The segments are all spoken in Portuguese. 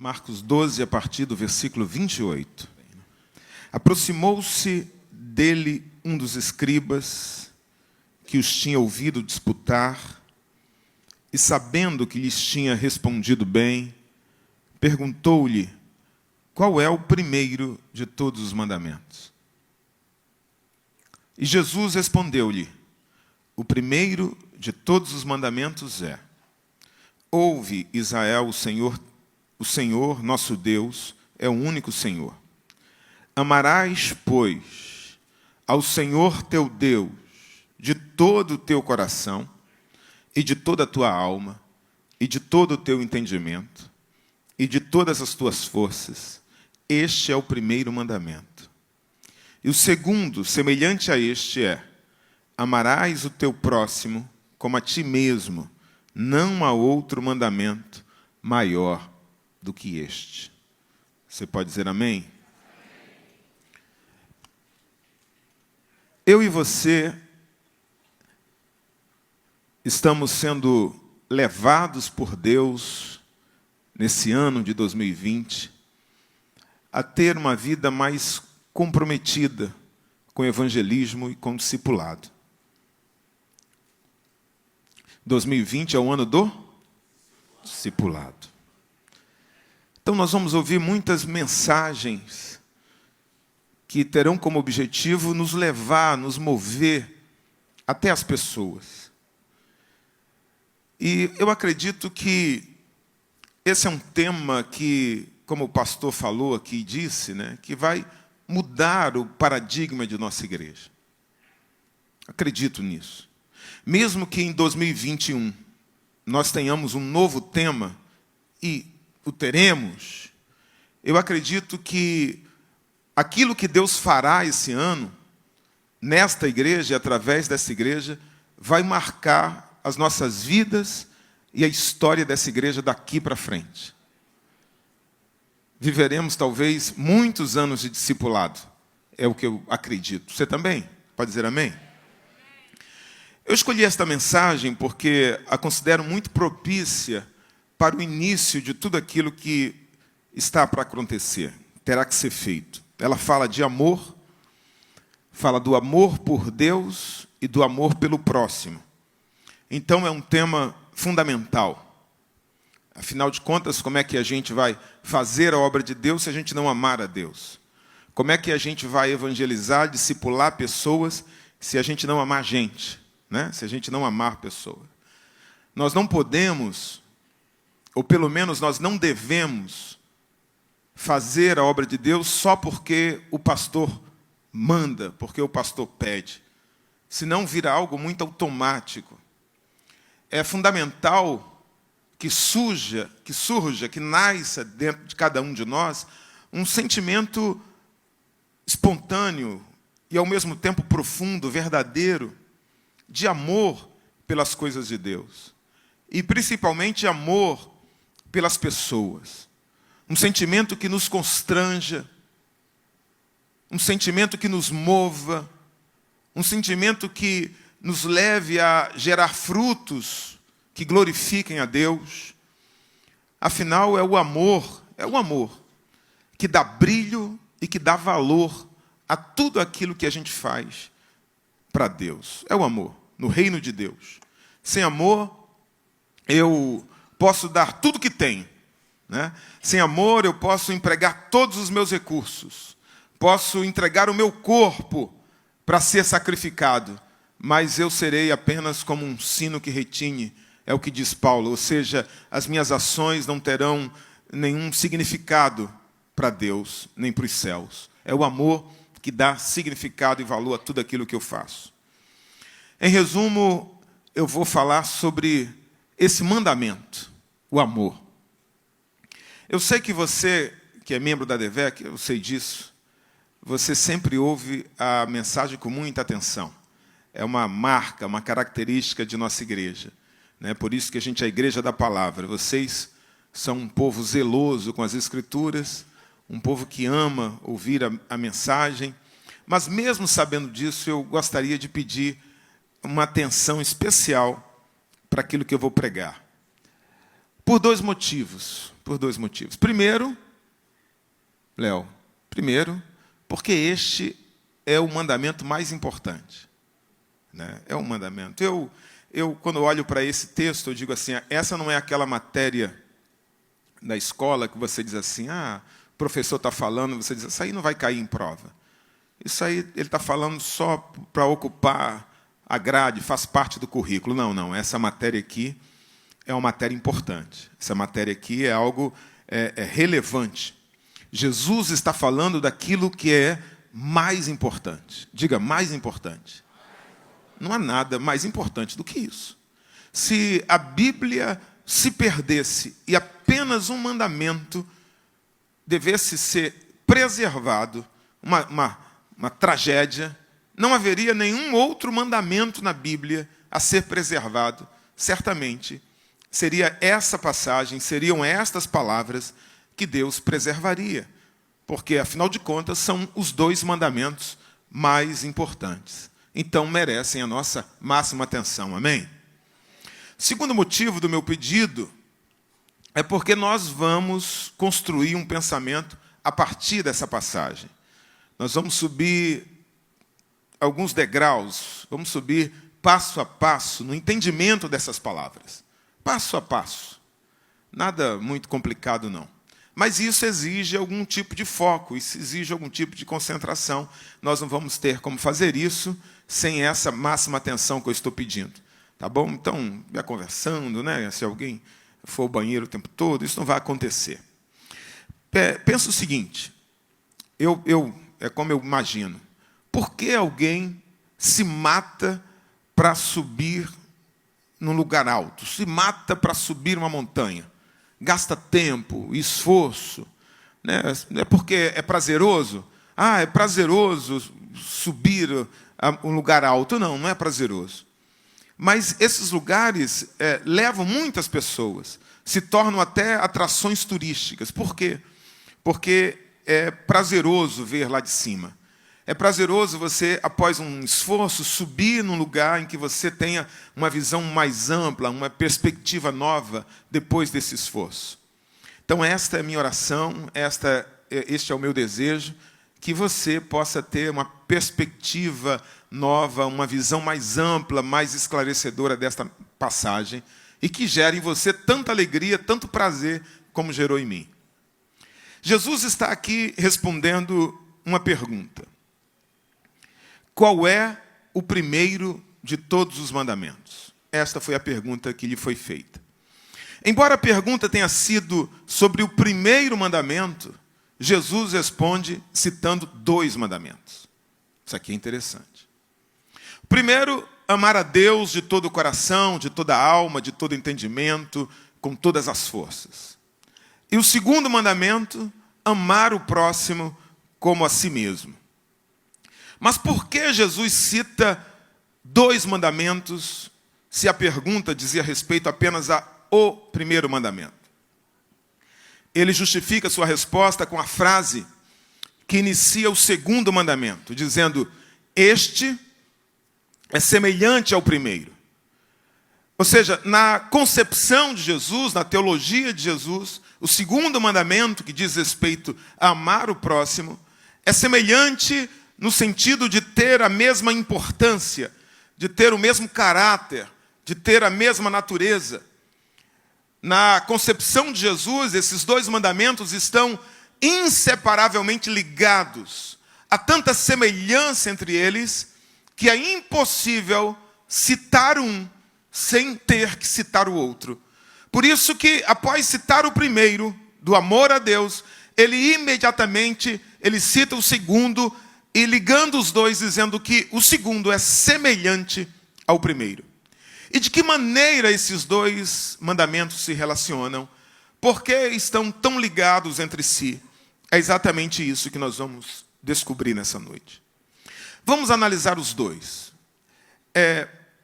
Marcos 12, a partir do versículo 28. Aproximou-se dele um dos escribas que os tinha ouvido disputar e, sabendo que lhes tinha respondido bem, perguntou-lhe qual é o primeiro de todos os mandamentos. E Jesus respondeu-lhe: o primeiro de todos os mandamentos é: ouve, Israel, o Senhor, nosso Deus, é o único Senhor. Amarás, pois, ao Senhor teu Deus de todo o teu coração e de toda a tua alma e de todo o teu entendimento e de todas as tuas forças. Este é o primeiro mandamento. E o segundo, semelhante a este, é: amarás o teu próximo como a ti mesmo. Não há outro mandamento maior do que este. Você pode dizer amém? Eu e você estamos sendo levados por Deus, nesse ano de 2020, a ter uma vida mais comprometida com o evangelismo e com o discipulado. 2020 é o ano do discipulado. Então nós vamos ouvir muitas mensagens que terão como objetivo nos levar, nos mover até as pessoas. E eu acredito que esse é um tema que, como o pastor falou aqui e disse, que vai mudar o paradigma de nossa igreja. Acredito nisso. Mesmo que em 2021 nós tenhamos um novo tema, e o teremos, eu acredito que aquilo que Deus fará esse ano, nesta igreja e através dessa igreja, vai marcar as nossas vidas e a história dessa igreja daqui para frente. Viveremos talvez muitos anos de discipulado, é o que eu acredito. Você também? Pode dizer amém? Eu escolhi esta mensagem porque a considero muito propícia para o início de tudo aquilo que está para acontecer, terá que ser feito. Ela fala de amor, fala do amor por Deus e do amor pelo próximo. Então é um tema fundamental. Afinal de contas, como é que a gente vai fazer a obra de Deus se a gente não amar a Deus? Como é que a gente vai evangelizar, discipular pessoas se a gente não amar gente? Se a gente não amar pessoas? Nós não podemos, ou pelo menos nós não devemos, fazer a obra de Deus só porque o pastor manda, porque o pastor pede. Senão vira algo muito automático. É fundamental que surja, que nasça dentro de cada um de nós um sentimento espontâneo e ao mesmo tempo profundo, verdadeiro, de amor pelas coisas de Deus. E principalmente amor pelas pessoas. Um sentimento que nos constranja, um sentimento que nos mova, um sentimento que nos leve a gerar frutos que glorifiquem a Deus. Afinal, é o amor que dá brilho e que dá valor a tudo aquilo que a gente faz para Deus. É o amor, no reino de Deus. Sem amor, eu posso dar tudo que tenho. Sem amor, eu posso empregar todos os meus recursos. Posso entregar o meu corpo para ser sacrificado. Mas eu serei apenas como um sino que retine, é o que diz Paulo. Ou seja, as minhas ações não terão nenhum significado para Deus, nem para os céus. É o amor que dá significado e valor a tudo aquilo que eu faço. Em resumo, eu vou falar sobre esse mandamento, o amor. Eu sei que você, que é membro da DEVEC, eu sei disso, você sempre ouve a mensagem com muita atenção. É uma marca, uma característica de nossa igreja. Por isso que a gente é a igreja da palavra. Vocês são um povo zeloso com as Escrituras, um povo que ama ouvir a mensagem. Mas mesmo sabendo disso, eu gostaria de pedir uma atenção especial para aquilo que eu vou pregar. Por dois motivos. Por dois motivos. Primeiro, Léo, porque este é o mandamento mais importante. Né? É um mandamento. Eu, quando olho para esse texto, eu digo assim, essa não é aquela matéria da escola que você diz assim, o professor está falando, você diz, isso aí não vai cair em prova. Isso aí ele está falando só para ocupar a grade, faz parte do currículo. Não, essa matéria aqui é uma matéria importante. Essa matéria aqui é algo relevante. Jesus está falando daquilo que é mais importante. Diga, mais importante. Não há nada mais importante do que isso. Se a Bíblia se perdesse e apenas um mandamento devesse ser preservado, uma tragédia, não haveria nenhum outro mandamento na Bíblia a ser preservado. Certamente, seria essa passagem, seriam estas palavras que Deus preservaria. Porque, afinal de contas, são os dois mandamentos mais importantes. Então, merecem a nossa máxima atenção. Amém? Segundo motivo do meu pedido é porque nós vamos construir um pensamento a partir dessa passagem. Nós vamos subir alguns degraus, vamos subir passo a passo no entendimento dessas palavras. Passo a passo. Nada muito complicado, não. Mas isso exige algum tipo de foco, isso exige algum tipo de concentração. Nós não vamos ter como fazer isso sem essa máxima atenção que eu estou pedindo. Tá bom? Então, vai conversando, né? Se alguém for ao banheiro o tempo todo, isso não vai acontecer. Pensa o seguinte, é como eu imagino. Por que alguém se mata para subir num lugar alto? Se mata para subir uma montanha? Gasta tempo, esforço, né? É porque é prazeroso? É prazeroso subir a um lugar alto. Não é prazeroso. Mas esses lugares levam muitas pessoas, se tornam até atrações turísticas. Por quê? Porque é prazeroso ver lá de cima. É prazeroso você, após um esforço, subir num lugar em que você tenha uma visão mais ampla, uma perspectiva nova depois desse esforço. Então, esta é a minha oração, este é o meu desejo, que você possa ter uma perspectiva nova, uma visão mais ampla, mais esclarecedora desta passagem, e que gere em você tanta alegria, tanto prazer, como gerou em mim. Jesus está aqui respondendo uma pergunta. Qual é o primeiro de todos os mandamentos? Esta foi a pergunta que lhe foi feita. Embora a pergunta tenha sido sobre o primeiro mandamento, Jesus responde citando dois mandamentos. Isso aqui é interessante. Primeiro, amar a Deus de todo o coração, de toda a alma, de todo o entendimento, com todas as forças. E o segundo mandamento, amar o próximo como a si mesmo. Mas por que Jesus cita dois mandamentos se a pergunta dizia respeito apenas ao primeiro mandamento? Ele justifica sua resposta com a frase que inicia o segundo mandamento, dizendo, este é semelhante ao primeiro. Ou seja, na concepção de Jesus, na teologia de Jesus, o segundo mandamento, que diz respeito a amar o próximo, é semelhante no sentido de ter a mesma importância, de ter o mesmo caráter, de ter a mesma natureza. Na concepção de Jesus, esses dois mandamentos estão inseparavelmente ligados. Há tanta semelhança entre eles que é impossível citar um sem ter que citar o outro. Por isso que, após citar o primeiro, do amor a Deus, ele imediatamente cita o segundo, e ligando os dois, dizendo que o segundo é semelhante ao primeiro. E de que maneira esses dois mandamentos se relacionam? Por que estão tão ligados entre si? É exatamente isso que nós vamos descobrir nessa noite. Vamos analisar os dois.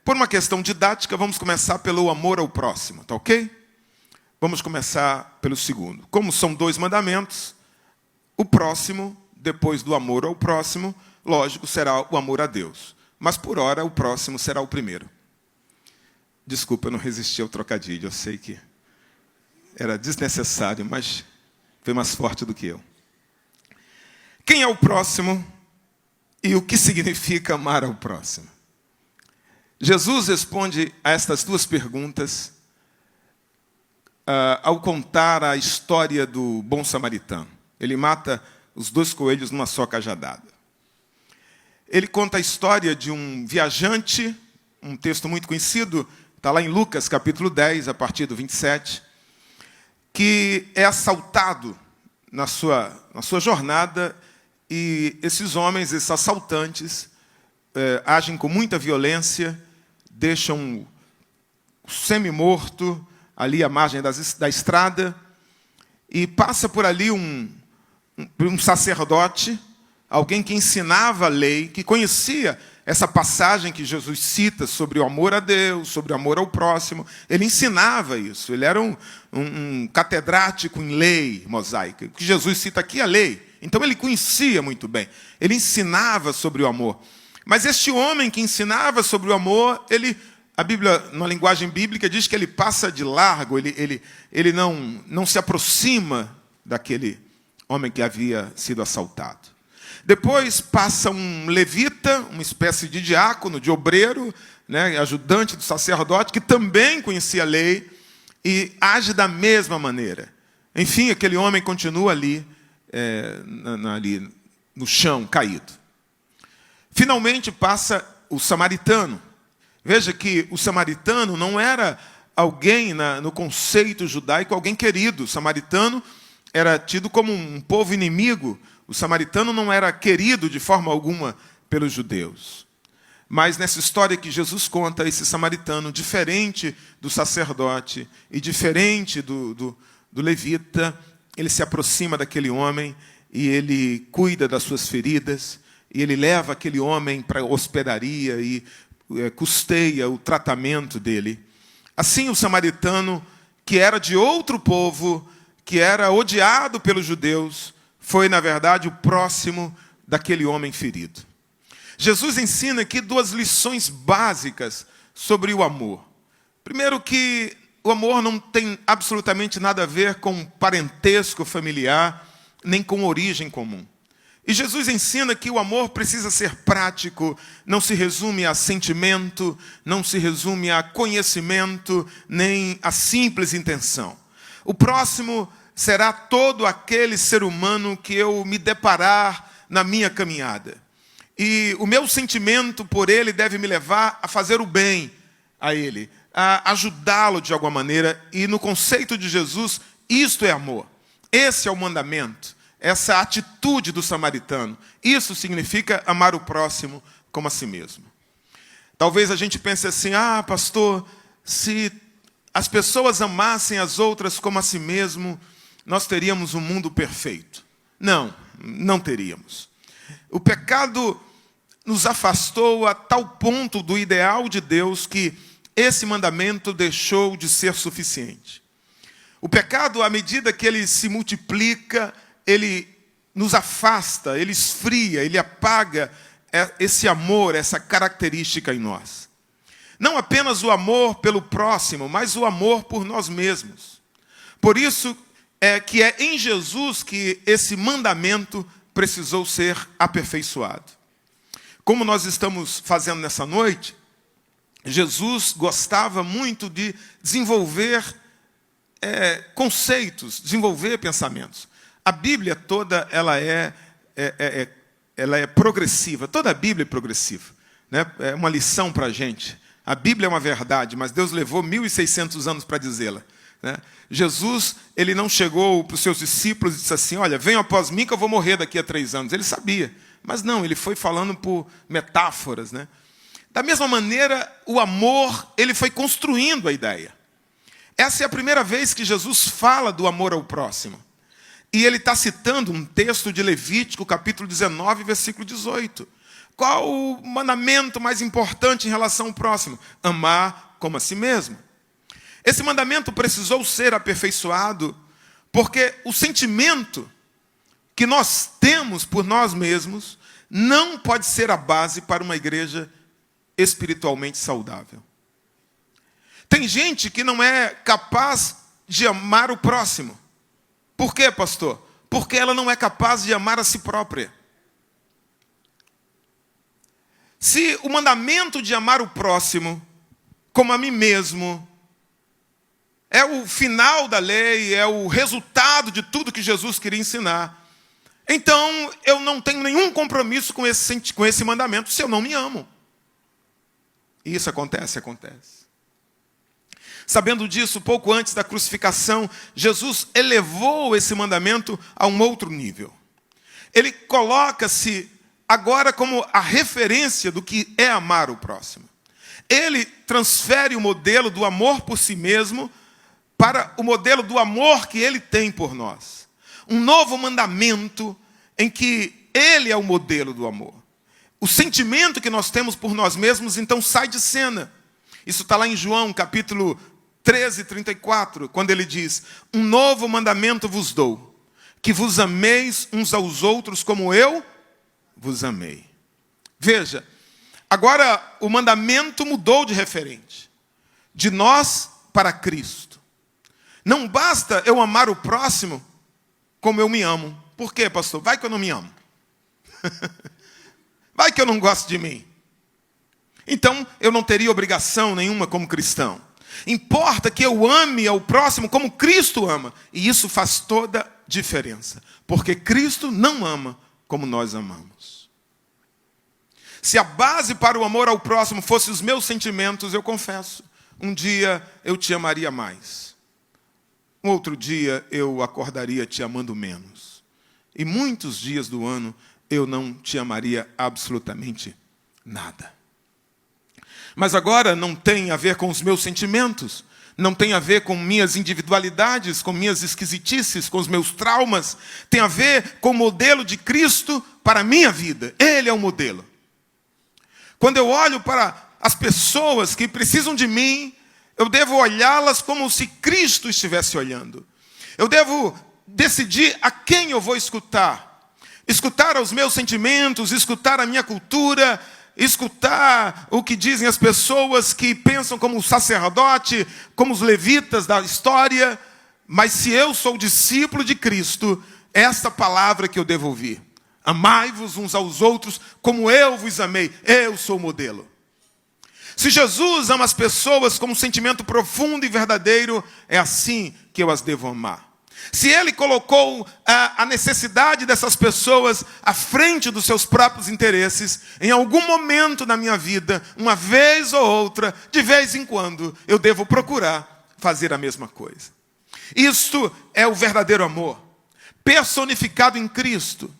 Por uma questão didática, vamos começar pelo amor ao próximo, tá ok? Vamos começar pelo segundo. Como são dois mandamentos, o próximo, depois do amor ao próximo, lógico, será o amor a Deus. Mas, por ora, o próximo será o primeiro. Desculpa, eu não resisti ao trocadilho. Eu sei que era desnecessário, mas foi mais forte do que eu. Quem é o próximo e o que significa amar ao próximo? Jesus responde a estas duas perguntas ao contar a história do bom samaritano. Ele mata os 2 coelhos numa só cajadada. Ele conta a história de um viajante, um texto muito conhecido, está lá em Lucas, capítulo 10, a partir do 27, que é assaltado na sua jornada, e esses homens, esses assaltantes, agem com muita violência, deixam o semi-morto ali à margem da estrada, e passa por ali um sacerdote, alguém que ensinava a lei, que conhecia essa passagem que Jesus cita sobre o amor a Deus, sobre o amor ao próximo. Ele ensinava isso. Ele era um catedrático em lei mosaica. O que Jesus cita aqui é a lei. Então ele conhecia muito bem. Ele ensinava sobre o amor. Mas este homem que ensinava sobre o amor, a Bíblia, na linguagem bíblica, diz que ele passa de largo, ele não se aproxima daquele homem que havia sido assaltado. Depois passa um levita, uma espécie de diácono, de obreiro, né, ajudante do sacerdote, que também conhecia a lei e age da mesma maneira. Enfim, aquele homem continua ali no chão, caído. Finalmente passa o samaritano. Veja que o samaritano não era alguém, no conceito judaico, alguém querido. O samaritano era tido como um povo inimigo. O samaritano não era querido de forma alguma pelos judeus. Mas nessa história que Jesus conta, esse samaritano, diferente do sacerdote e diferente do levita, ele se aproxima daquele homem e ele cuida das suas feridas, e ele leva aquele homem para a hospedaria e custeia o tratamento dele. Assim, o samaritano, que era de outro povo, que era odiado pelos judeus, foi, na verdade, o próximo daquele homem ferido. Jesus ensina aqui 2 lições básicas sobre o amor. Primeiro, que o amor não tem absolutamente nada a ver com parentesco familiar, nem com origem comum. E Jesus ensina que o amor precisa ser prático, não se resume a sentimento, não se resume a conhecimento, nem a simples intenção. O próximo será todo aquele ser humano que eu me deparar na minha caminhada. E o meu sentimento por ele deve me levar a fazer o bem a ele, a ajudá-lo de alguma maneira. E no conceito de Jesus, isto é amor. Esse é o mandamento, essa atitude do samaritano. Isso significa amar o próximo como a si mesmo. Talvez a gente pense assim, pastor, se as pessoas amassem as outras como a si mesmo, nós teríamos um mundo perfeito. Não teríamos. O pecado nos afastou a tal ponto do ideal de Deus que esse mandamento deixou de ser suficiente. O pecado, à medida que ele se multiplica, ele nos afasta, ele esfria, ele apaga esse amor, essa característica em nós. Não apenas o amor pelo próximo, mas o amor por nós mesmos. Por isso que é em Jesus que esse mandamento precisou ser aperfeiçoado. Como nós estamos fazendo nessa noite, Jesus gostava muito de desenvolver conceitos, desenvolver pensamentos. A Bíblia toda ela é progressiva, toda a Bíblia é progressiva, né? É uma lição para a gente. A Bíblia é uma verdade, mas Deus levou 1.600 anos para dizê-la. Né? Jesus, ele não chegou para os seus discípulos e disse assim, olha, venham após mim que eu vou morrer daqui a 3 anos. Ele sabia, mas não, ele foi falando por metáforas. Né? Da mesma maneira, o amor, ele foi construindo a ideia. Essa é a primeira vez que Jesus fala do amor ao próximo. E ele está citando um texto de Levítico, capítulo 19, versículo 18. Qual o mandamento mais importante em relação ao próximo? Amar como a si mesmo. Esse mandamento precisou ser aperfeiçoado porque o sentimento que nós temos por nós mesmos não pode ser a base para uma igreja espiritualmente saudável. Tem gente que não é capaz de amar o próximo. Por quê, pastor? Porque ela não é capaz de amar a si própria. Se o mandamento de amar o próximo como a mim mesmo é o final da lei, é o resultado de tudo que Jesus queria ensinar, então eu não tenho nenhum compromisso com esse mandamento se eu não me amo. E isso acontece? Acontece. Sabendo disso, pouco antes da crucificação, Jesus elevou esse mandamento a um outro nível. Ele coloca-se agora como a referência do que é amar o próximo. Ele transfere o modelo do amor por si mesmo para o modelo do amor que ele tem por nós. Um novo mandamento em que ele é o modelo do amor. O sentimento que nós temos por nós mesmos, então, sai de cena. Isso está lá em João, capítulo 13, 34, quando ele diz: um novo mandamento vos dou, que vos ameis uns aos outros como eu vos amei. Veja, agora o mandamento mudou de referente. De nós para Cristo. Não basta eu amar o próximo como eu me amo. Por quê, pastor? Vai que eu não me amo. Vai que eu não gosto de mim. Então, eu não teria obrigação nenhuma como cristão. Importa que eu ame ao próximo como Cristo ama. E isso faz toda a diferença. Porque Cristo não ama como nós amamos. Se a base para o amor ao próximo fosse os meus sentimentos, eu confesso, um dia eu te amaria mais. Um outro dia eu acordaria te amando menos. E muitos dias do ano eu não te amaria absolutamente nada. Mas agora não tem a ver com os meus sentimentos, não tem a ver com minhas individualidades, com minhas esquisitices, com os meus traumas. Tem a ver com o modelo de Cristo para a minha vida. Ele é o modelo. Quando eu olho para as pessoas que precisam de mim, eu devo olhá-las como se Cristo estivesse olhando. Eu devo decidir a quem eu vou escutar. Escutar os meus sentimentos, escutar a minha cultura, escutar o que dizem as pessoas que pensam como o sacerdote, como os levitas da história. Mas se eu sou discípulo de Cristo, esta palavra que eu devo ouvir. Amai-vos uns aos outros como eu vos amei. Eu sou o modelo. Se Jesus ama as pessoas com um sentimento profundo e verdadeiro, é assim que eu as devo amar. Se ele colocou a necessidade dessas pessoas à frente dos seus próprios interesses, em algum momento na minha vida, uma vez ou outra, de vez em quando, eu devo procurar fazer a mesma coisa. Isto é o verdadeiro amor, personificado em Cristo.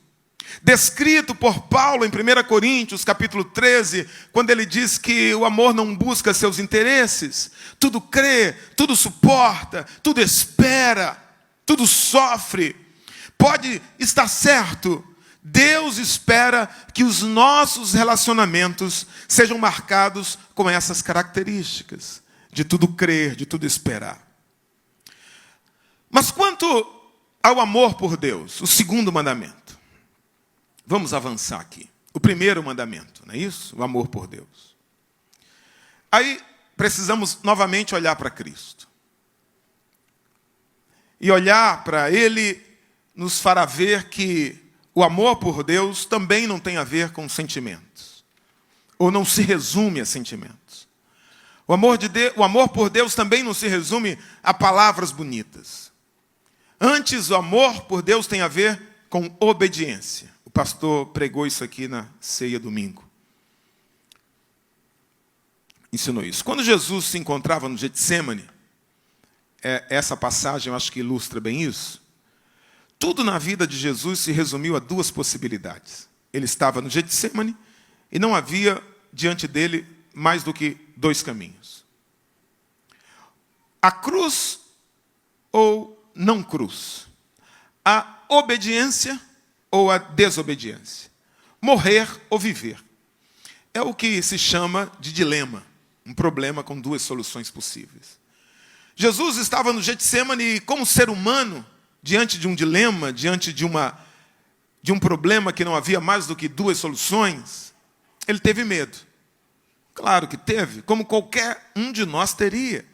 Descrito por Paulo em 1 Coríntios, capítulo 13, quando ele diz que o amor não busca seus interesses, tudo crê, tudo suporta, tudo espera, tudo sofre. Pode estar certo, Deus espera que os nossos relacionamentos sejam marcados com essas características, de tudo crer, de tudo esperar. Mas quanto ao amor por Deus, o segundo mandamento. Vamos avançar aqui. O primeiro mandamento, não é isso? O amor por Deus. Aí precisamos novamente olhar para Cristo. E olhar para Ele nos fará ver que o amor por Deus também não tem a ver com sentimentos. Ou não se resume a sentimentos. O amor por Deus também não se resume a palavras bonitas. Antes, o amor por Deus tem a ver com obediência. O pastor pregou isso aqui na ceia domingo. Ensinou isso. Quando Jesus se encontrava no Getsêmani, essa passagem eu acho que ilustra bem isso. Tudo na vida de Jesus se resumiu a duas possibilidades. Ele estava no Getsêmani e não havia diante dele mais do que dois caminhos. A cruz ou não cruz. A obediência ou a desobediência. Morrer ou viver. É o que se chama de dilema. Um problema com duas soluções possíveis. Jesus estava no Getsêmani e, como ser humano, diante de um dilema, diante de um problema que não havia mais do que duas soluções, ele teve medo. Claro que teve, como qualquer um de nós teria.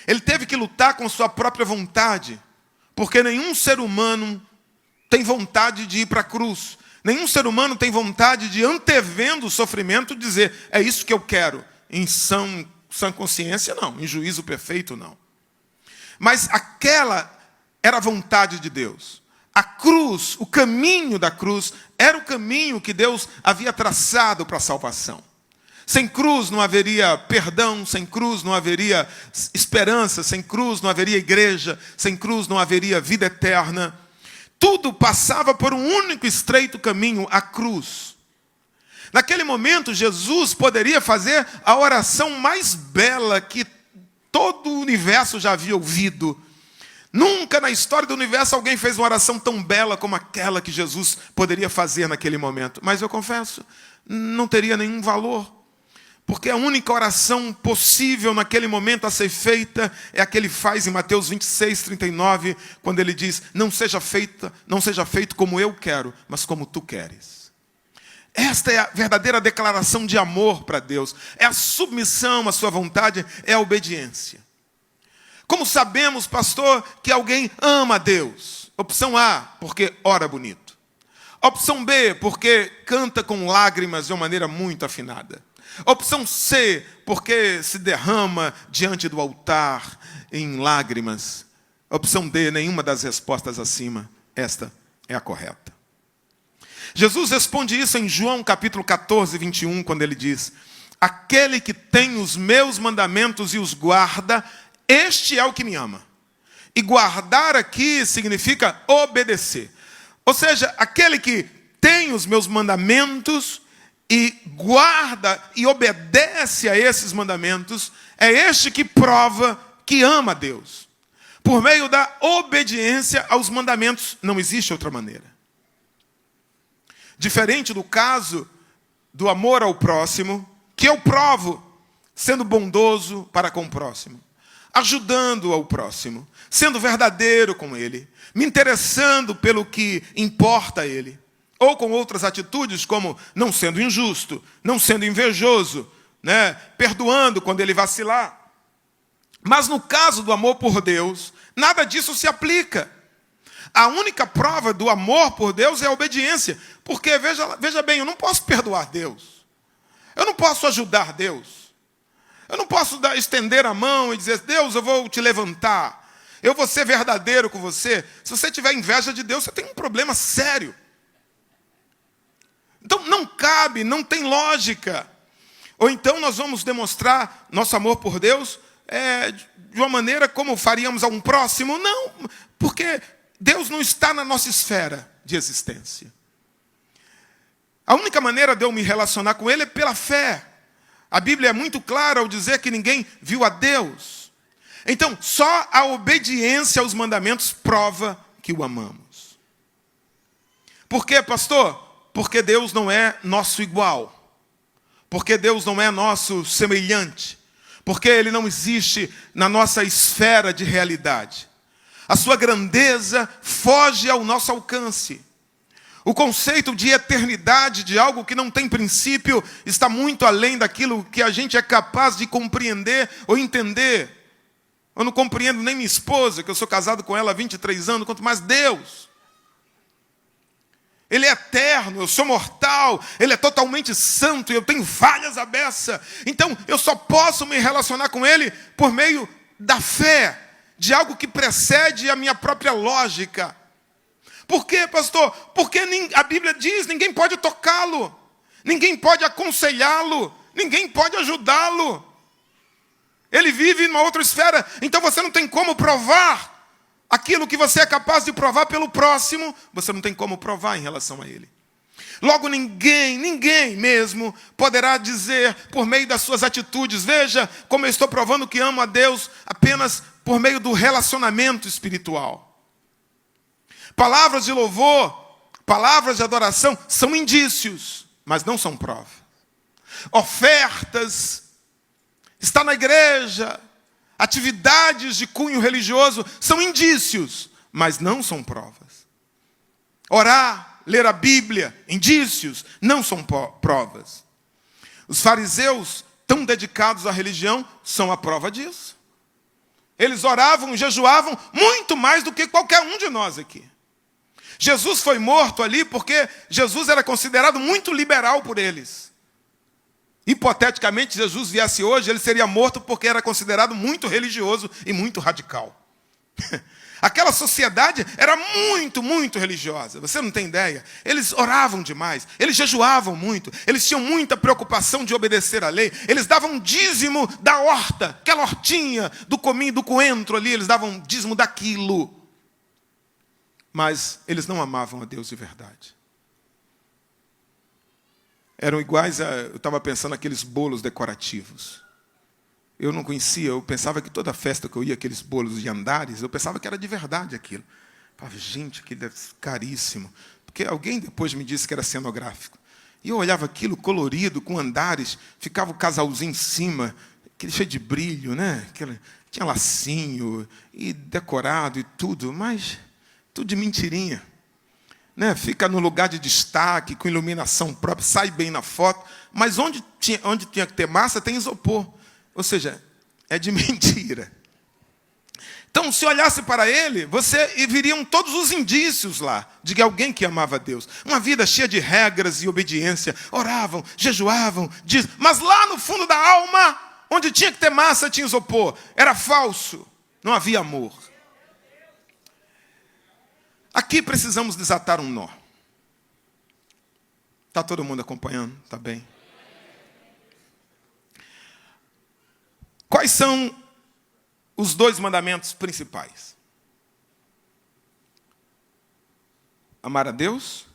Ele teve que lutar com sua própria vontade, porque nenhum ser humano tem vontade de ir para a cruz. Nenhum ser humano tem vontade de, antevendo o sofrimento, dizer, é isso que eu quero. Em sã consciência, não. Em juízo perfeito, não. Mas aquela era a vontade de Deus. A cruz, o caminho da cruz, era o caminho que Deus havia traçado para a salvação. Sem cruz não haveria perdão, sem cruz não haveria esperança, sem cruz não haveria igreja, sem cruz não haveria vida eterna. Tudo passava por um único estreito caminho, a cruz. Naquele momento, Jesus poderia fazer a oração mais bela que todo o universo já havia ouvido. Nunca na história do universo alguém fez uma oração tão bela como aquela que Jesus poderia fazer naquele momento. Mas eu confesso, não teria nenhum valor. Porque a única oração possível naquele momento a ser feita é a que ele faz em Mateus 26, 39, quando ele diz, não seja feito como eu quero, mas como tu queres. Esta é a verdadeira declaração de amor para Deus. É a submissão à sua vontade, é a obediência. Como sabemos, pastor, que alguém ama a Deus? Opção A, porque ora bonito. Opção B, porque canta com lágrimas de uma maneira muito afinada. Opção C, porque se derrama diante do altar em lágrimas. Opção D, nenhuma das respostas acima. Esta é a correta. Jesus responde isso em João capítulo 14, 21, quando ele diz, aquele que tem os meus mandamentos e os guarda, este é o que me ama. E guardar aqui significa obedecer. Ou seja, aquele que tem os meus mandamentos e guarda e obedece a esses mandamentos, é este que prova que ama a Deus. Por meio da obediência aos mandamentos, não existe outra maneira. Diferente do caso do amor ao próximo, que eu provo sendo bondoso para com o próximo, ajudando ao próximo, sendo verdadeiro com ele, me interessando pelo que importa a ele. Ou com outras atitudes, como não sendo injusto, não sendo invejoso, perdoando quando ele vacilar. Mas no caso do amor por Deus, nada disso se aplica. A única prova do amor por Deus é a obediência. Porque, veja bem, eu não posso perdoar Deus. Eu não posso ajudar Deus. Eu não posso estender a mão e dizer, Deus, eu vou te levantar. Eu vou ser verdadeiro com você. Se você tiver inveja de Deus, você tem um problema sério. Então não cabe, não tem lógica. Ou então nós vamos demonstrar nosso amor por Deus de uma maneira como faríamos a um próximo. Não, porque Deus não está na nossa esfera de existência. A única maneira de eu me relacionar com Ele é pela fé. A Bíblia é muito clara ao dizer que ninguém viu a Deus. Então, só a obediência aos mandamentos prova que o amamos. Por quê, pastor? Porque Deus não é nosso igual. Porque Deus não é nosso semelhante. Porque Ele não existe na nossa esfera de realidade. A sua grandeza foge ao nosso alcance. O conceito de eternidade, de algo que não tem princípio, está muito além daquilo que a gente é capaz de compreender ou entender. Eu não compreendo nem minha esposa, que eu sou casado com ela há 23 anos, quanto mais Deus. Ele é eterno, eu sou mortal, Ele é totalmente santo e eu tenho falhas à beça. Então, eu só posso me relacionar com Ele por meio da fé, de algo que precede a minha própria lógica. Por quê, pastor? Porque a Bíblia diz, ninguém pode tocá-lo, ninguém pode aconselhá-lo, ninguém pode ajudá-lo. Ele vive numa outra esfera, então você não tem como provar aquilo que você é capaz de provar pelo próximo, você não tem como provar em relação a ele. Logo, ninguém mesmo poderá dizer por meio das suas atitudes, veja como eu estou provando que amo a Deus apenas por meio do relacionamento espiritual. Palavras de louvor, palavras de adoração são indícios, mas não são prova. Ofertas, estar na igreja, atividades de cunho religioso são indícios, mas não são provas. Orar, ler a Bíblia, indícios, não são provas. Os fariseus, tão dedicados à religião, são a prova disso. Eles oravam, jejuavam muito mais do que qualquer um de nós aqui. Jesus foi morto ali porque Jesus era considerado muito liberal por eles. Hipoteticamente, Jesus viesse hoje, ele seria morto porque era considerado muito religioso e muito radical. Aquela sociedade era muito, muito religiosa. Você não tem ideia? Eles oravam demais, eles jejuavam muito, eles tinham muita preocupação de obedecer à lei. Eles davam dízimo da horta, aquela hortinha do cominho, do coentro ali, eles davam dízimo daquilo. Mas eles não amavam a Deus de verdade. Eram iguais eu estava pensando naqueles bolos decorativos. Eu não conhecia, eu pensava que toda festa que eu ia, aqueles bolos de andares, eu pensava que era de verdade aquilo. Eu falava, gente, aquilo deve ser caríssimo. Porque alguém depois me disse que era cenográfico. E eu olhava aquilo colorido, com andares, ficava o casalzinho em cima, aquele cheio de brilho, né? Tinha lacinho, e decorado e tudo, mas tudo de mentirinha. Né? Fica no lugar de destaque, com iluminação própria, sai bem na foto, mas onde tinha que ter massa, tem isopor. Ou seja, é de mentira. Então, se olhasse para ele, viriam todos os indícios lá de alguém que amava a Deus. Uma vida cheia de regras e obediência. Oravam, jejuavam, mas lá no fundo da alma, onde tinha que ter massa, tinha isopor. Era falso, não havia amor. Aqui precisamos desatar um nó. Está todo mundo acompanhando? Está bem? Quais são os 2 mandamentos principais? Amar a Deus,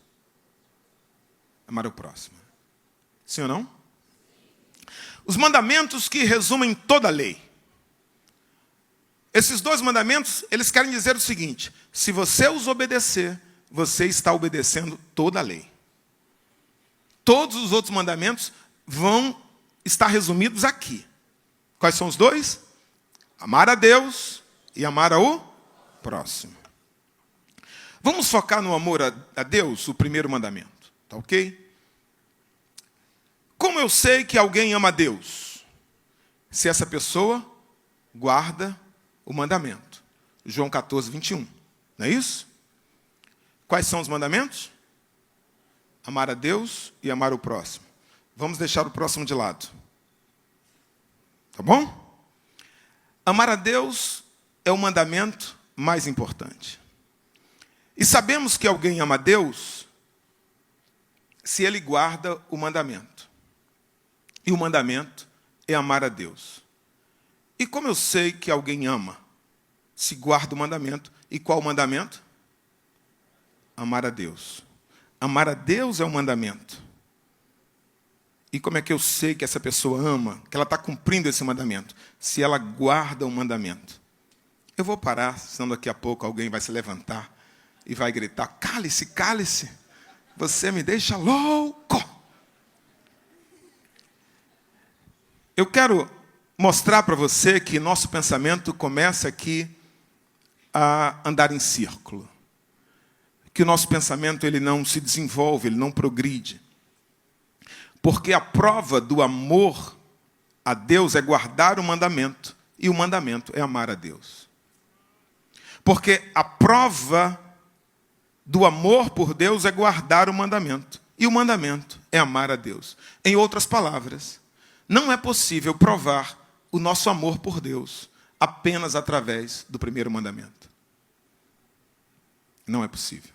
amar o próximo. Sim ou não? Os mandamentos que resumem toda a lei. Esses 2 mandamentos, eles querem dizer o seguinte: se você os obedecer, você está obedecendo toda a lei. Todos os outros mandamentos vão estar resumidos aqui. Quais são os 2? Amar a Deus e amar ao próximo. Vamos focar no amor a Deus, o primeiro mandamento. Tá ok? Como eu sei que alguém ama a Deus? Se essa pessoa guarda o mandamento. João 14, 21. Não é isso? Quais são os mandamentos? Amar a Deus e amar o próximo. Vamos deixar o próximo de lado. Tá bom? Amar a Deus é o mandamento mais importante. E sabemos que alguém ama a Deus se ele guarda o mandamento. E o mandamento é amar a Deus. E como eu sei que alguém ama, se guarda o mandamento, e qual o mandamento? Amar a Deus. Amar a Deus é o mandamento. E como é que eu sei que essa pessoa ama, que ela está cumprindo esse mandamento? Se ela guarda o mandamento. Eu vou parar, senão daqui a pouco alguém vai se levantar e vai gritar, cale-se, cale-se, você me deixa louco. Eu quero mostrar para você que nosso pensamento começa aqui a andar em círculo. Que o nosso pensamento ele não se desenvolve, ele não progride. Porque a prova do amor a Deus é guardar o mandamento, e o mandamento é amar a Deus. Porque a prova do amor por Deus é guardar o mandamento, e o mandamento é amar a Deus. Em outras palavras, não é possível provar o nosso amor por Deus apenas através do primeiro mandamento. Não é possível.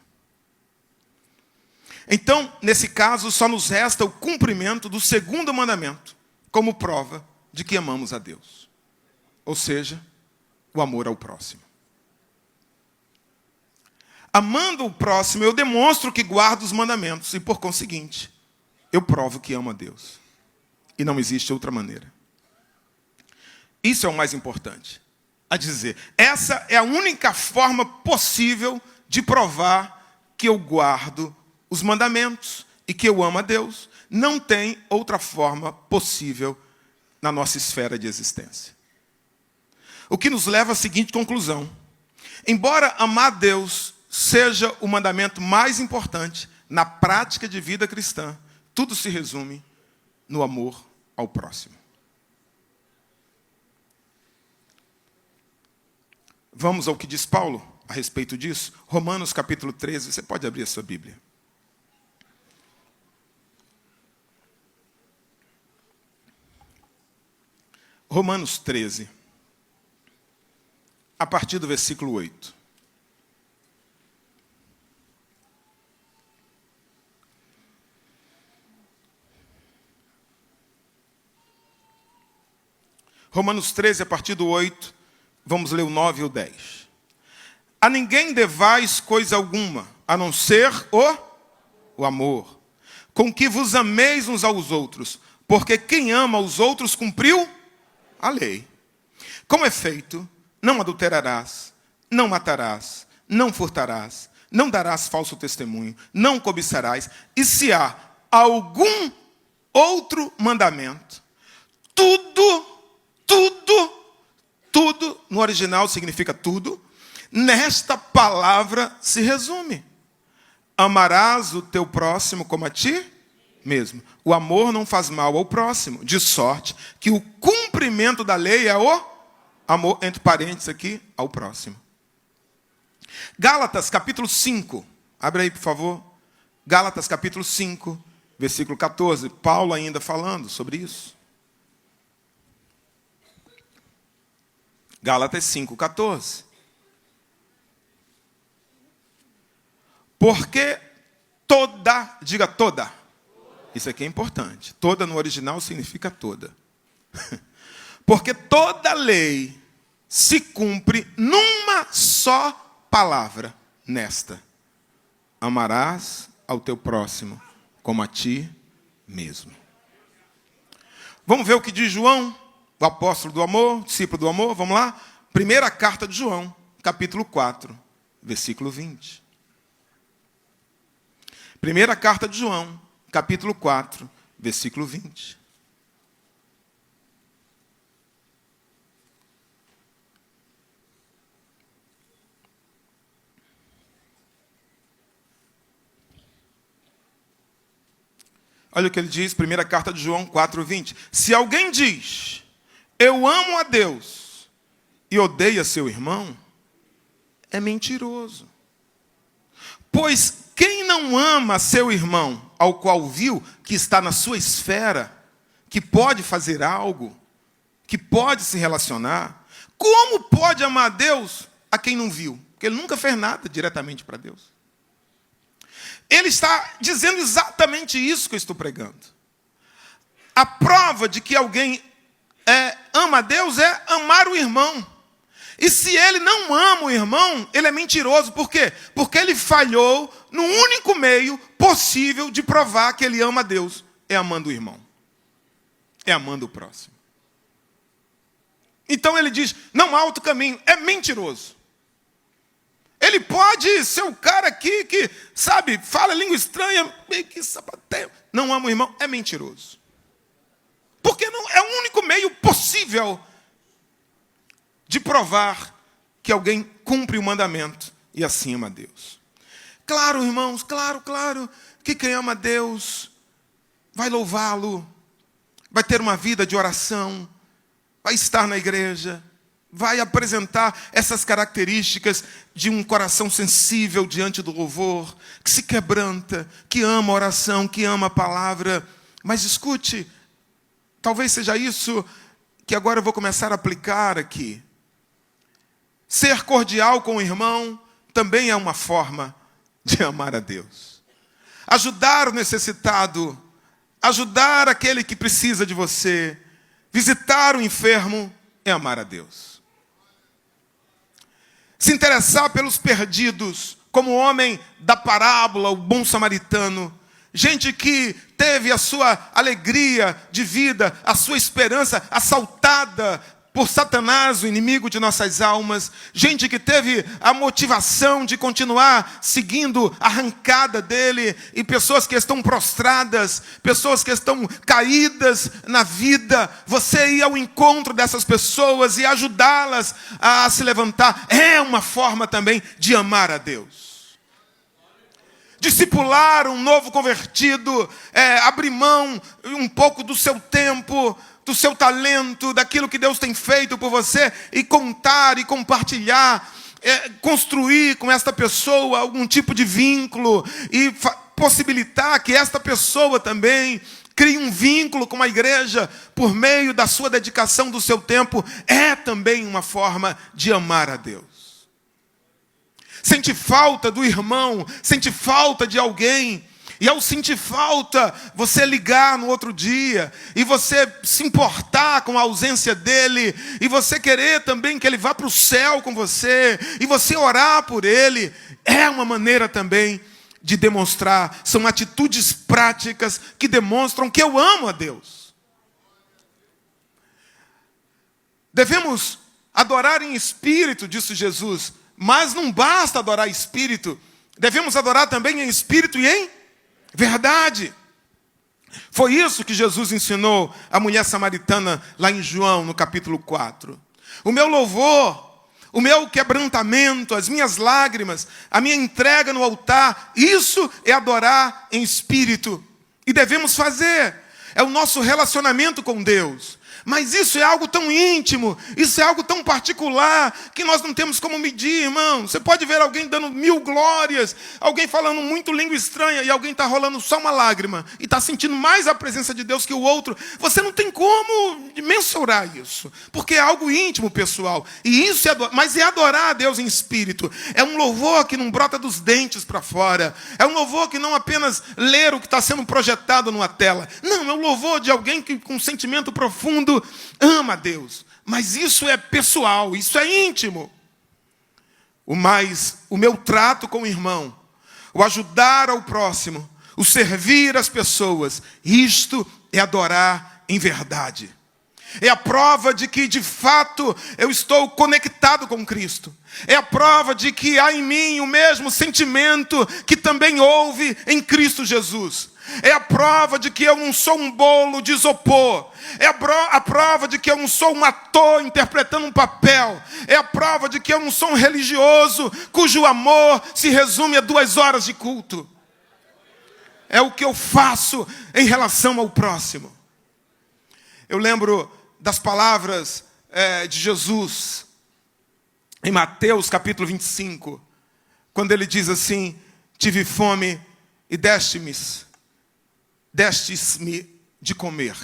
Então, nesse caso, só nos resta o cumprimento do segundo mandamento, como prova de que amamos a Deus. Ou seja, o amor ao próximo. Amando o próximo, eu demonstro que guardo os mandamentos e, por conseguinte, eu provo que amo a Deus. E não existe outra maneira. Isso é o mais importante. A dizer, essa é a única forma possível de provar que eu guardo os mandamentos e que eu amo a Deus. Não tem outra forma possível na nossa esfera de existência. O que nos leva à seguinte conclusão. Embora amar a Deus seja o mandamento mais importante na prática de vida cristã, tudo se resume no amor ao próximo. Vamos ao que diz Paulo a respeito disso. Romanos capítulo 13, você pode abrir a sua Bíblia. Romanos 13, a partir do versículo 8. Romanos 13, a partir do 8, vamos ler o 9 e o 10. A ninguém devais coisa alguma, a não ser o amor, com que vos ameis uns aos outros, porque quem ama os outros cumpriu a lei. Como é feito, não adulterarás, não matarás, não furtarás, não darás falso testemunho, não cobiçarás, e se há algum outro mandamento, tudo, no original significa tudo, nesta palavra se resume: amarás o teu próximo como a ti mesmo. O amor não faz mal ao próximo, de sorte que o cumprimento da lei é o amor, entre parênteses aqui, ao próximo. Gálatas capítulo 5, abre aí por favor. Gálatas capítulo 5, versículo 14, Paulo ainda falando sobre isso. Gálatas 5, 14. Porque toda, diga toda. Isso aqui é importante. Toda no original significa toda. Porque toda lei se cumpre numa só palavra, nesta: amarás ao teu próximo como a ti mesmo. Vamos ver o que diz João, o apóstolo do amor, discípulo do amor. Vamos lá? Primeira carta de João, capítulo 4, versículo 20. Primeira carta de João, capítulo 4, versículo 20. Olha o que ele diz, primeira carta de João 4, 20. Se alguém diz, eu amo a Deus, e odeia seu irmão, é mentiroso. Pois quem não ama seu irmão, ao qual viu que está na sua esfera, que pode fazer algo, que pode se relacionar, como pode amar a Deus a quem não viu? Porque ele nunca fez nada diretamente para Deus. Ele está dizendo exatamente isso que eu estou pregando. A prova de que alguém ama a Deus é amar o irmão. E se ele não ama o irmão, ele é mentiroso. Por quê? Porque ele falhou no único meio possível de provar que ele ama a Deus. É amando o irmão. É amando o próximo. Então ele diz, não há outro caminho. É mentiroso. Ele pode ser o cara aqui que, sabe, fala língua estranha, meio que sapateia. Não ama o irmão. É mentiroso. Porque não é o único meio possível de provar que alguém cumpre o mandamento e assim ama a Deus. Claro, irmãos, claro, que quem ama a Deus vai louvá-lo, vai ter uma vida de oração, vai estar na igreja, vai apresentar essas características de um coração sensível diante do louvor, que se quebranta, que ama a oração, que ama a palavra. Mas escute, talvez seja isso que agora eu vou começar a aplicar aqui. Ser cordial com o irmão também é uma forma de amar a Deus. Ajudar o necessitado, ajudar aquele que precisa de você, visitar o enfermo é amar a Deus. Se interessar pelos perdidos, como o homem da parábola, o bom samaritano, gente que teve a sua alegria de vida, a sua esperança assaltada por Satanás, o inimigo de nossas almas. Gente que teve a motivação de continuar seguindo a arrancada dele. E pessoas que estão prostradas, pessoas que estão caídas na vida. Você ir ao encontro dessas pessoas e ajudá-las a se levantar é uma forma também de amar a Deus. Discipular um novo convertido, abrir mão um pouco do seu tempo, do seu talento, daquilo que Deus tem feito por você, e contar e compartilhar, construir com esta pessoa algum tipo de vínculo e possibilitar que esta pessoa também crie um vínculo com a igreja por meio da sua dedicação, do seu tempo, é também uma forma de amar a Deus. Sente falta do irmão, sente falta de alguém, e ao sentir falta, você ligar no outro dia, e você se importar com a ausência dele, e você querer também que ele vá para o céu com você, e você orar por ele, é uma maneira também de demonstrar, são atitudes práticas que demonstram que eu amo a Deus. Devemos adorar em espírito, disse Jesus, mas não basta adorar em espírito, devemos adorar também em espírito e em verdade. Foi isso que Jesus ensinou à mulher samaritana lá em João, no capítulo 4. O meu louvor, o meu quebrantamento, as minhas lágrimas, a minha entrega no altar, isso é adorar em espírito. E devemos fazer. É o nosso relacionamento com Deus. Mas isso é algo tão íntimo, isso é algo tão particular, que nós não temos como medir, irmão. Você pode ver alguém dando 1000 glórias, alguém falando muito língua estranha, e alguém está rolando só uma lágrima, e está sentindo mais a presença de Deus que o outro. Você não tem como mensurar isso, porque é algo íntimo, pessoal. E isso mas é adorar a Deus em espírito. É um louvor que não brota dos dentes para fora. É um louvor que não apenas ler o que está sendo projetado numa tela. Não, é um louvor de alguém que com um sentimento profundo ama a Deus, mas isso é pessoal, isso é íntimo. O meu trato com o irmão, o ajudar ao próximo, o servir as pessoas, isto é adorar em verdade. É a prova de que, de fato, eu estou conectado com Cristo. É a prova de que há em mim o mesmo sentimento que também houve em Cristo Jesus. É a prova de que eu não sou um bolo de isopor. É a prova de que eu não sou um ator interpretando um papel. É a prova de que eu não sou um religioso cujo amor se resume a 2 horas de culto. É o que eu faço em relação ao próximo. Eu lembro das palavras de Jesus em Mateus capítulo 25, quando ele diz assim: tive fome e destes-me de comer.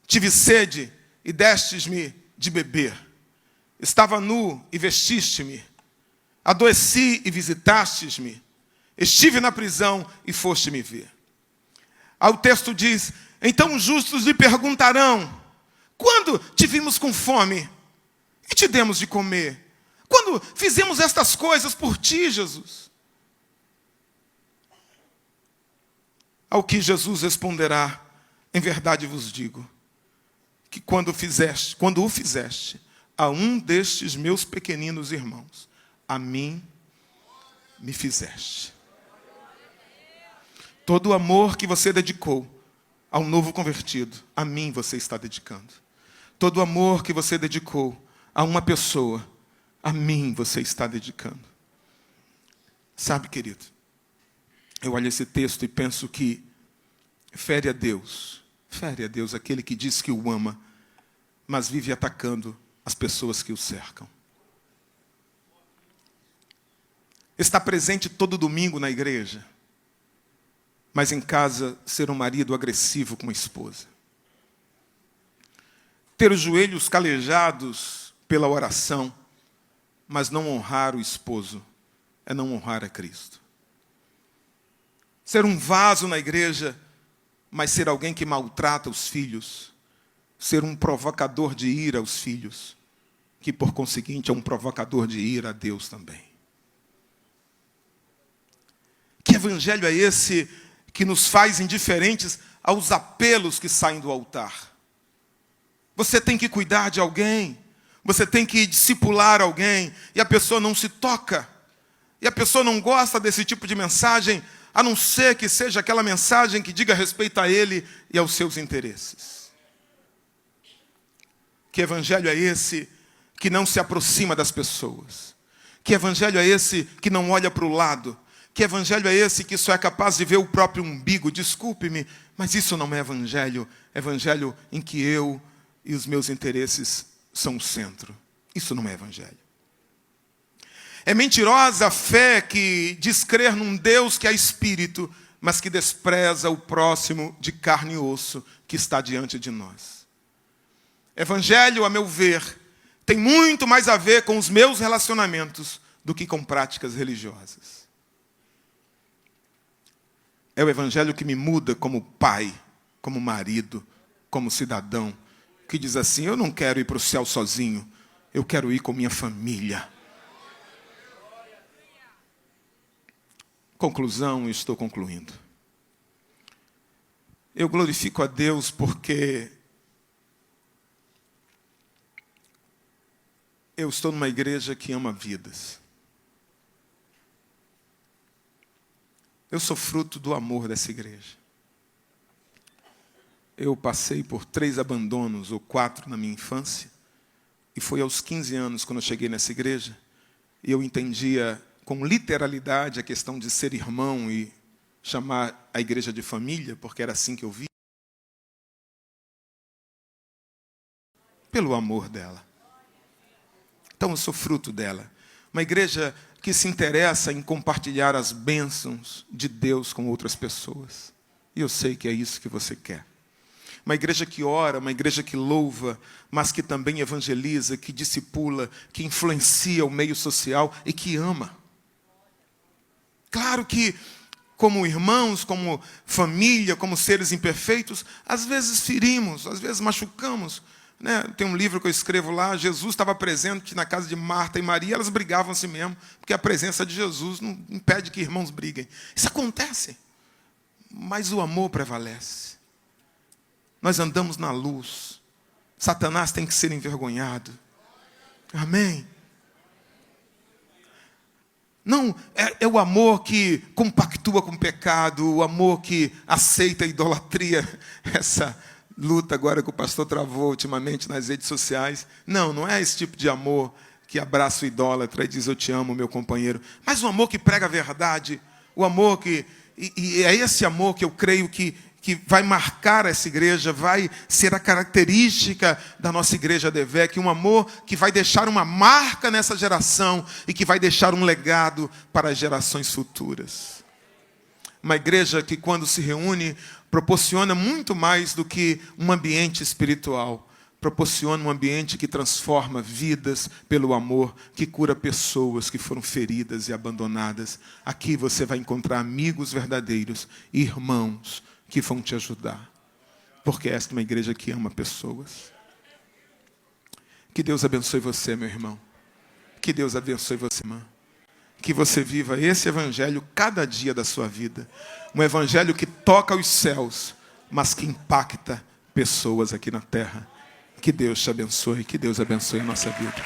Tive sede e destes-me de beber. Estava nu e vestiste-me. Adoeci e visitastes-me. Estive na prisão e foste-me ver. Aí o texto diz: então os justos lhe perguntarão: quando te vimos com fome e te demos de comer? Quando fizemos estas coisas por ti, Jesus? Ao que Jesus responderá: em verdade vos digo, que quando o fizeste a um destes meus pequeninos irmãos, a mim me fizeste. Todo o amor que você dedicou ao novo convertido, a mim você está dedicando. Todo o amor que você dedicou a uma pessoa, a mim você está dedicando. Sabe, querido, eu olho esse texto e penso que fere a Deus aquele que diz que o ama, mas vive atacando as pessoas que o cercam. Está presente todo domingo na igreja, mas em casa ser um marido agressivo com a esposa. Ter os joelhos calejados pela oração, mas não honrar o esposo é não honrar a Cristo. Ser um vaso na igreja, mas ser alguém que maltrata os filhos. Ser um provocador de ira aos filhos, que por conseguinte é um provocador de ira a Deus também. Que evangelho é esse que nos faz indiferentes aos apelos que saem do altar? Você tem que cuidar de alguém, você tem que discipular alguém, e a pessoa não se toca, e a pessoa não gosta desse tipo de mensagem, a não ser que seja aquela mensagem que diga respeito a ele e aos seus interesses. Que evangelho é esse que não se aproxima das pessoas? Que evangelho é esse que não olha para o lado? Que evangelho é esse que só é capaz de ver o próprio umbigo? Desculpe-me, mas isso não é evangelho. Evangelho em que eu e os meus interesses são o centro. Isso não é evangelho. É mentirosa a fé que diz crer num Deus que é espírito, mas que despreza o próximo de carne e osso que está diante de nós. Evangelho, a meu ver, tem muito mais a ver com os meus relacionamentos do que com práticas religiosas. É o evangelho que me muda como pai, como marido, como cidadão, que diz assim: eu não quero ir para o céu sozinho, eu quero ir com minha família. Conclusão, estou concluindo. Eu glorifico a Deus porque eu estou numa igreja que ama vidas. Eu sou fruto do amor dessa igreja. Eu passei por 3 abandonos ou 4 na minha infância. E foi aos 15 anos, quando eu cheguei nessa igreja, e eu entendia com literalidade a questão de ser irmão e chamar a igreja de família, porque era assim que eu via. Pelo amor dela. Então eu sou fruto dela. Uma igreja que se interessa em compartilhar as bênçãos de Deus com outras pessoas. E eu sei que é isso que você quer. Uma igreja que ora, uma igreja que louva, mas que também evangeliza, que discipula, que influencia o meio social e que ama. Claro que, como irmãos, como família, como seres imperfeitos, às vezes ferimos, às vezes machucamos. Né? Tem um livro que eu escrevo lá, Jesus estava presente na casa de Marta e Maria, elas brigavam assim mesmo, porque a presença de Jesus não impede que irmãos briguem. Isso acontece, mas o amor prevalece. Nós andamos na luz. Satanás tem que ser envergonhado. Amém? Não, é o amor que compactua com o pecado, o amor que aceita a idolatria, essa luta agora que o pastor travou ultimamente nas redes sociais. Não é esse tipo de amor que abraça o idólatra e diz eu te amo, meu companheiro. Mas o amor que prega a verdade, o amor que... E é esse amor que eu creio que vai marcar essa igreja, vai ser a característica da nossa igreja Devec, um amor que vai deixar uma marca nessa geração e que vai deixar um legado para as gerações futuras. Uma igreja que, quando se reúne, proporciona muito mais do que um ambiente espiritual. Proporciona um ambiente que transforma vidas pelo amor, que cura pessoas que foram feridas e abandonadas. Aqui você vai encontrar amigos verdadeiros, irmãos, que vão te ajudar. Porque esta é uma igreja que ama pessoas. Que Deus abençoe você, meu irmão. Que Deus abençoe você, irmã. Que você viva esse evangelho cada dia da sua vida. Um evangelho que toca os céus, mas que impacta pessoas aqui na terra. Que Deus te abençoe, que Deus abençoe a nossa vida.